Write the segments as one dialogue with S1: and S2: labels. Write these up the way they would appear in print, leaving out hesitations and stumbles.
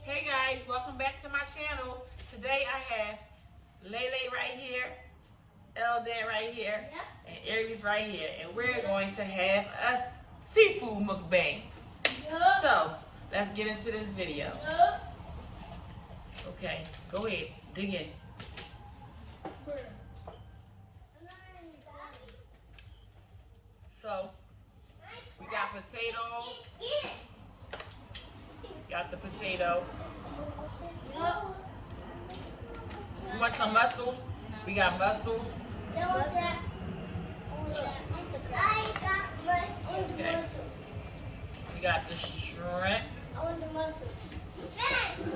S1: Hey guys, welcome back to my channel. Today I have Lele right here, Eldad right here, and Aries right here, and we're going to have a seafood mukbang. So let's get into this video. Okay, go ahead, dig in. So we got potatoes. Got the potato. You want some mussels? We got mussels.
S2: I got mussels.
S1: Okay. We got the shrimp.
S2: I want the mussels.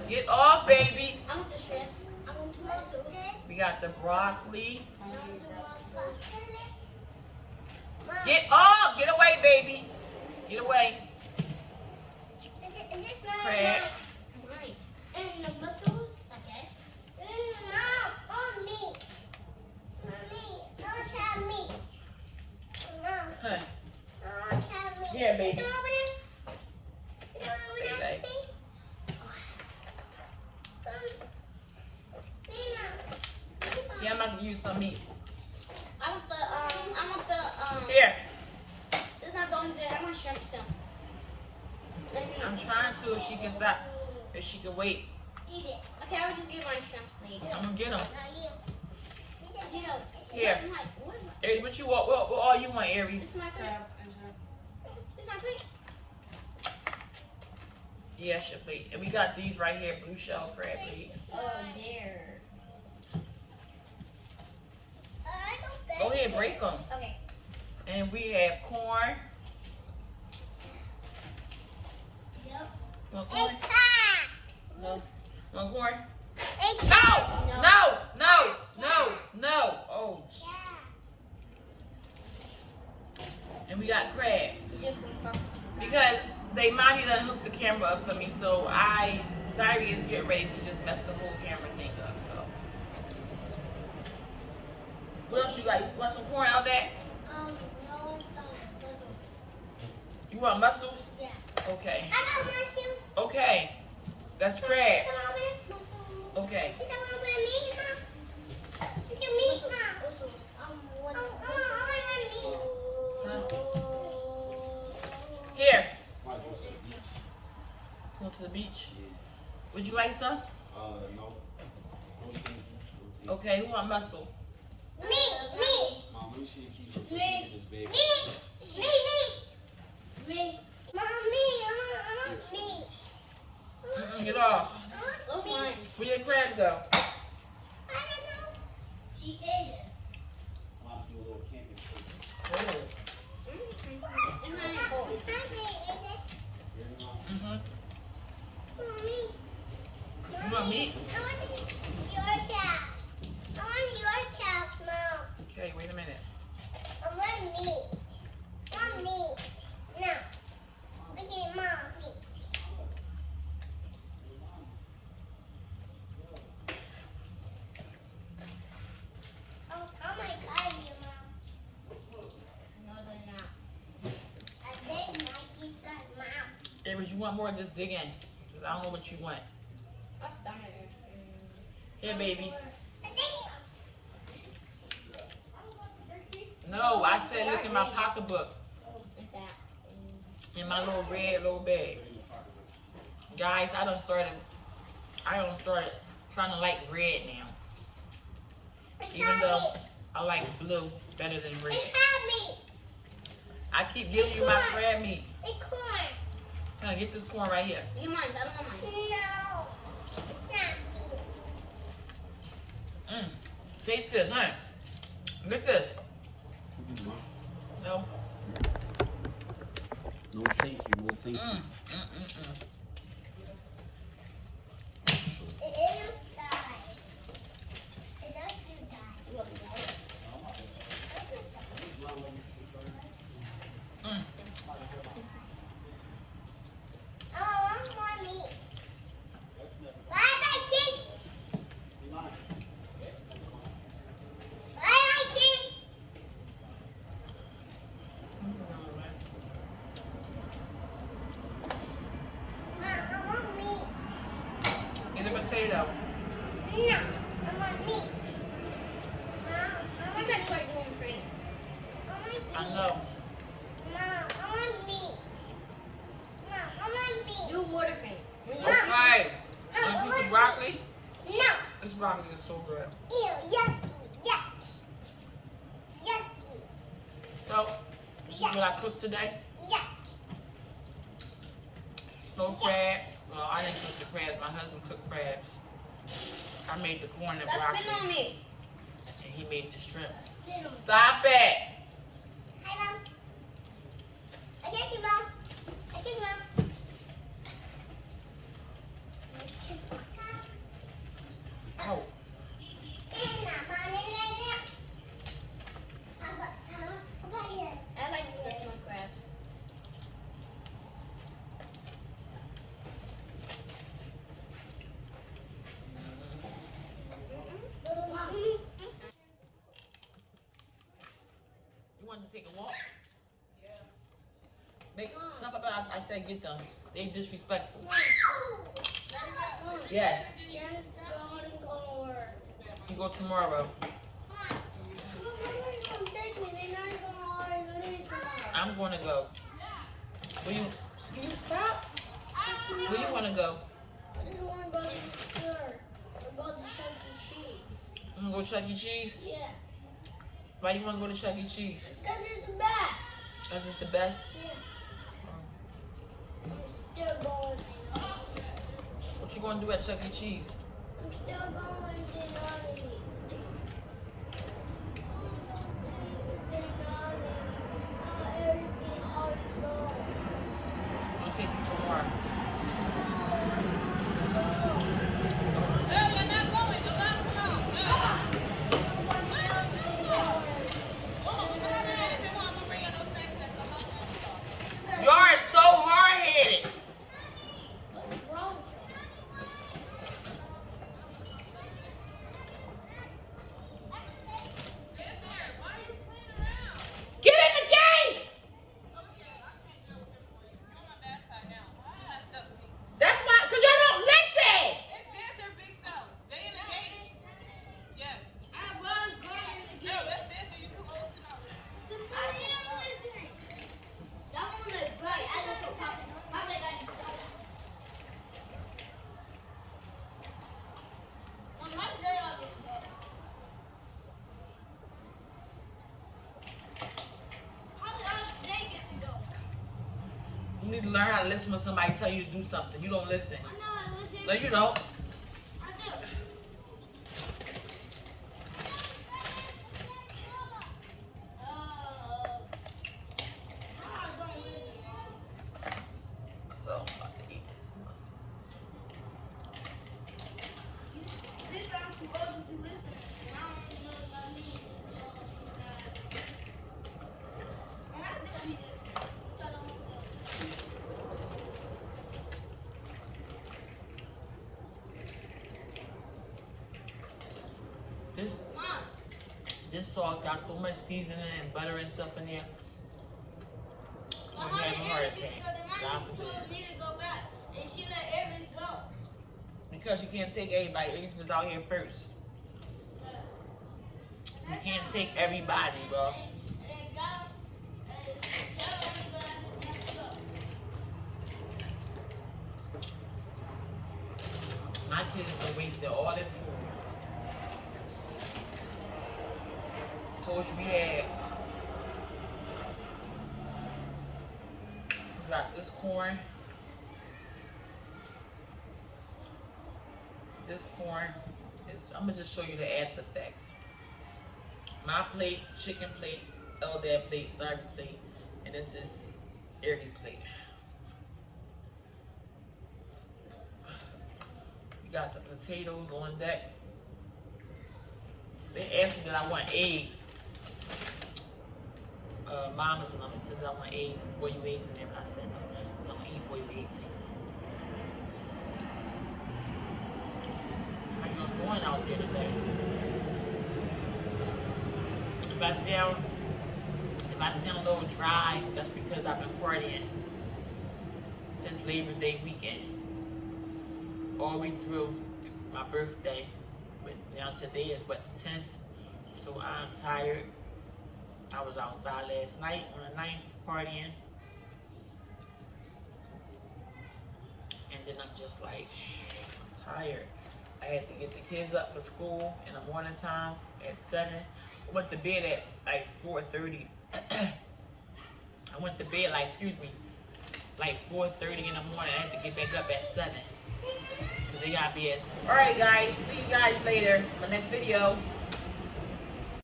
S1: Get off, baby.
S2: I want the shrimp. I want the mussels.
S1: We got the broccoli.
S2: I want the mussels.
S1: Get off! Get away, baby. Get away. Crab.
S2: And the mussels, I guess. No, on me. Mommy, don't have me. No.
S1: Huh.
S2: Don't have me.
S1: Here, baby.
S2: Okay.
S1: Yeah, I'm about to use some meat.
S2: I want the,
S1: Here.
S2: This is not the only thing. I want shrimp too.
S1: I'm trying to if she can stop. If she can wait.
S2: Eat it. Okay, I will just get my shrimps later.
S1: I'm gonna get them.
S2: You
S1: Here. Aries, what you want? What all you want, Aries?
S2: This is my plate. This is my plate.
S1: Yeah, it's your plate. And we got these right here, blue shell crab legs.
S2: Oh, there.
S1: Go ahead, break them.
S2: Okay.
S1: And we have corn.
S2: Yep.
S1: You want corn? No. You want corn?
S2: No.
S1: No! No! No! No! No! Oh. And we got crabs.
S2: You just want to
S1: Because Monty done hooked the camera up for me, so Zyrie is getting ready to just mess the whole camera thing up, so. What else you got? You want some corn out there?
S2: No, it's mussels.
S1: You want mussels?
S2: Yeah.
S1: Okay.
S2: I got mussels.
S1: Okay. That's crab.
S2: Mussels.
S1: Okay.
S2: You don't want meat, Mom? You can meat, Mom. Mussels. I want meat.
S1: Here. Go to the beach. Would you like some?
S3: No.
S1: Okay, who want mussel?
S2: Me.
S3: Mom, let me see if you
S2: Me.
S3: can get this baby.
S2: Me. Mom, me. I want meat.
S1: Get off.
S2: What's mine?
S1: Where your crab go?
S2: I don't know. She ate it.
S3: Mom, do a little camping trip.
S1: Oh.
S2: It's not in cold.
S3: Here, Mom.
S1: You want meat?
S2: I want your caps. I want your caps, Mom.
S1: Okay, wait a minute.
S2: I want meat. I want meat. No. Okay, Mom, meat. Oh my God, you Mom. No, they're not. I think Mikey's got Mom.
S1: Aries, you want more? Just dig in. Because I don't know what you want.
S2: My stomach.
S1: Here, baby.
S2: I think.
S1: No, I said look in my pocketbook.
S2: Like that.
S1: In my little red little bag. Guys, I done started trying to like red now. Even though I like blue better than red. I keep giving you my crab meat.
S2: It's corn.
S1: Now get this corn right here.
S2: Get mine. I don't want mine. No. Not me.
S1: Taste this, huh? Get this. No.
S3: No, thank you. No, thank you.
S2: It isn't die. It doesn't die. Oh, I want more meat. Bye-bye, kids. Bye-bye, kids.
S1: potato.
S2: No, I want meat. Mom, I
S4: You
S2: want
S4: can
S2: meat.
S4: start doing Franks.
S2: I want meat.
S1: I know.
S2: Mom, I want meat. Mom, I want meat.
S4: Do water Franks. When you
S1: Okay.
S2: No,
S1: Want
S2: I
S1: a piece
S2: want
S1: of broccoli?
S2: No.
S1: This broccoli is so good.
S2: Ew, yucky, yucky. Yucky,
S1: So, this is what I cooked today.
S2: yucky.
S1: Snow crabs. Well, I didn't cook the crabs. My husband cooked crabs. I made the corn and
S4: That's
S1: broccoli.
S4: spin on me.
S1: And he made the shrimps.
S4: Spin on me.
S1: Stop it!
S2: Hi, Mom. I kiss you, Mom. I kiss you, Mom.
S1: Oh,
S4: I like the snow crabs.
S1: you wanted to take a walk? Yeah. Make, talk about, I said get them. They disrespectful. Yes. You go tomorrow. I'm going to go. Will you, can you stop? Where you want to go?
S4: I just want to go to the store. Or go to Chuck E. Cheese.
S1: You want to go to Chuck E. Cheese?
S4: Yeah.
S1: Why you want to go to Chuck E. Cheese?
S4: Because it's the best.
S1: That's just the best?
S4: Yeah. I'm still going.
S1: What you going to do at Chuck E. Cheese?
S4: I'm still going to Denali. Everything always go.
S1: I'll take you somewhere. You are so hard-headed. Get in the game! That's why, because y'all don't listen.
S4: I was going to get I am listening. That one looked bright. I just said pop. Pop like I how did they all get to go? How did us they get to go?
S1: You need to learn how to listen when somebody tell you to do something. You don't listen.
S4: I know how to listen.
S1: No, you don't.
S4: I do. I don't listen.
S1: So, I'm about to eat this muscle.
S4: This time too old to listen. I don't know what I mean. And I think I need this. I don't know. Mom.
S1: This sauce got so much seasoning and butter and stuff in there.
S4: But
S1: You're
S4: how
S1: having a
S4: did
S1: heart
S4: Aries get
S1: attack.
S4: to go? The
S1: God
S4: mommy
S1: forbid.
S4: told me to go back, and she let Aries go.
S1: Because you can't take everybody. Aries was out here first. You can't take everybody, bro.
S4: And God only go after the next go.
S1: My kids been wasting all this food. Told you we got this corn. This corn is, I'm gonna just show you the after effects. My plate, chicken plate, Eldad plate, Zarby plate, and this is Aries plate. We got the potatoes on deck. They asked me that I want eggs. Mama said that I want eggs, boiled eggs in there, but I said no. So I'm gonna eat boiled eggs here. How you doing out there today? If I sound a little dry, that's because I've been partying since Labor Day weekend. All the way through my birthday. But now today is what, the 10th. So I'm tired. I was outside last night on the 9th partying. And then I'm just like, I'm tired. I had to get the kids up for school in the morning time at 7. I went to bed at like 4:30. I went to bed like 4:30 in the morning. I had to get back up at 7 because they gotta be at school. All right, guys. See you guys later in the next video.